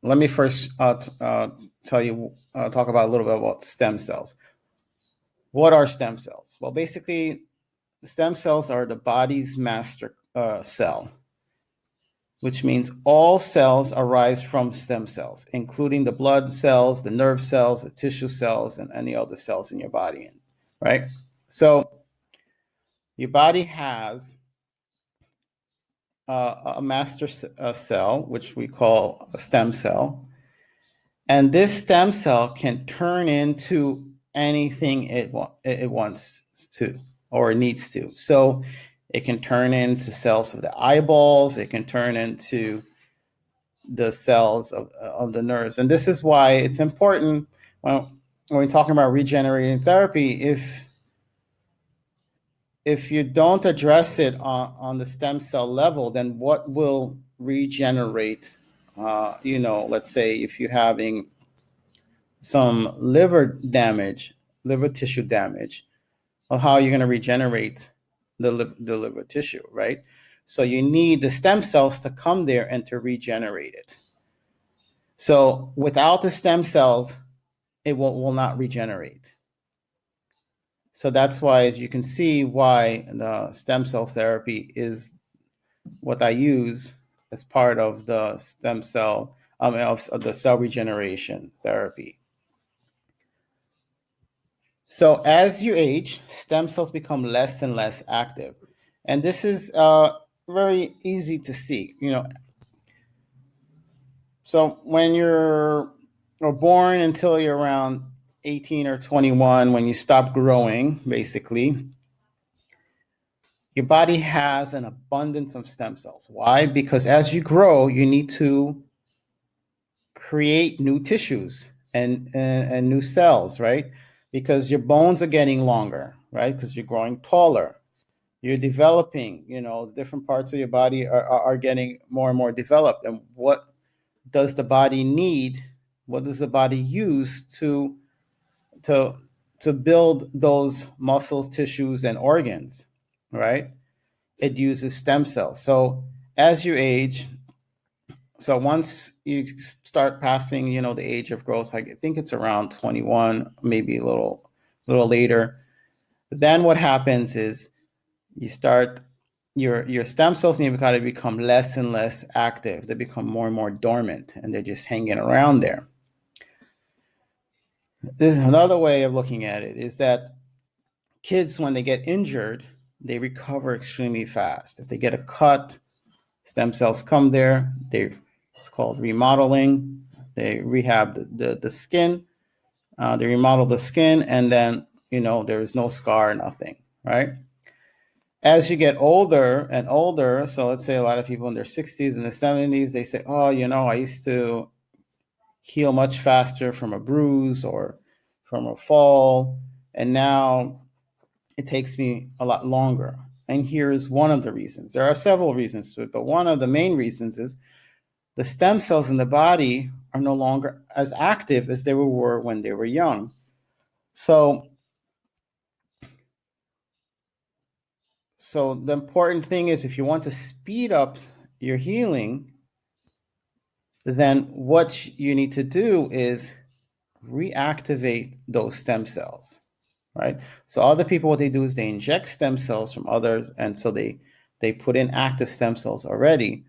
let me first talk about a little bit about stem cells. What are stem cells? Well, basically, stem cells are the body's master cell, which means all cells arise from stem cells, including the blood cells, the nerve cells, the tissue cells, and any other cells in your body, right? So your body has a master cell, which we call a stem cell. And this stem cell can turn into anything it wants to or needs to. So it can turn into cells of the eyeballs. It can turn into the cells of the nerves. And this is why it's important when we're talking about regenerating therapy, if you don't address it on the stem cell level, then what will regenerate? Let's say if you're having some liver tissue damage, well, how are you going to regenerate the liver tissue, right? So you need the stem cells to come there and to regenerate it. So without the stem cells, it will not regenerate. So that's why, as you can see, why the stem cell therapy is what I use as part of the stem cell, of the cell regeneration therapy. So as you age, stem cells become less and less active. And this is very easy to see. So when you're born until you're around 18 or 21, when you stop growing, basically, your body has an abundance of stem cells. Why? Because as you grow, you need to create new tissues and new cells, right? Because your bones are getting longer, right? Because you're growing taller. You're developing, different parts of your body are getting more and more developed. And what does the body need? What does the body use to build those muscles, tissues, and organs, right? It uses stem cells. So as you age, so once you start passing, the age of growth, I think it's around 21, maybe a little later, then what happens is you start your stem cells in your body become less and less active. They become more and more dormant, and they're just hanging around there. This is another way of looking at it, is that kids, when they get injured, they recover extremely fast. If they get a cut, stem cells come there. It's called remodeling. They rehab the skin. They remodel the skin, and then, there is no scar, nothing, right? As you get older and older, so let's say a lot of people in their 60s and the 70s, they say, oh, I used to heal much faster from a bruise or from a fall, and now it takes me a lot longer. And here's one of the reasons. There are several reasons to it, but one of the main reasons is the stem cells in the body are no longer as active as they were when they were young. So the important thing is, if you want to speed up your healing, then what you need to do is reactivate those stem cells, right? So other people, what they do is they inject stem cells from others, and so they put in active stem cells already.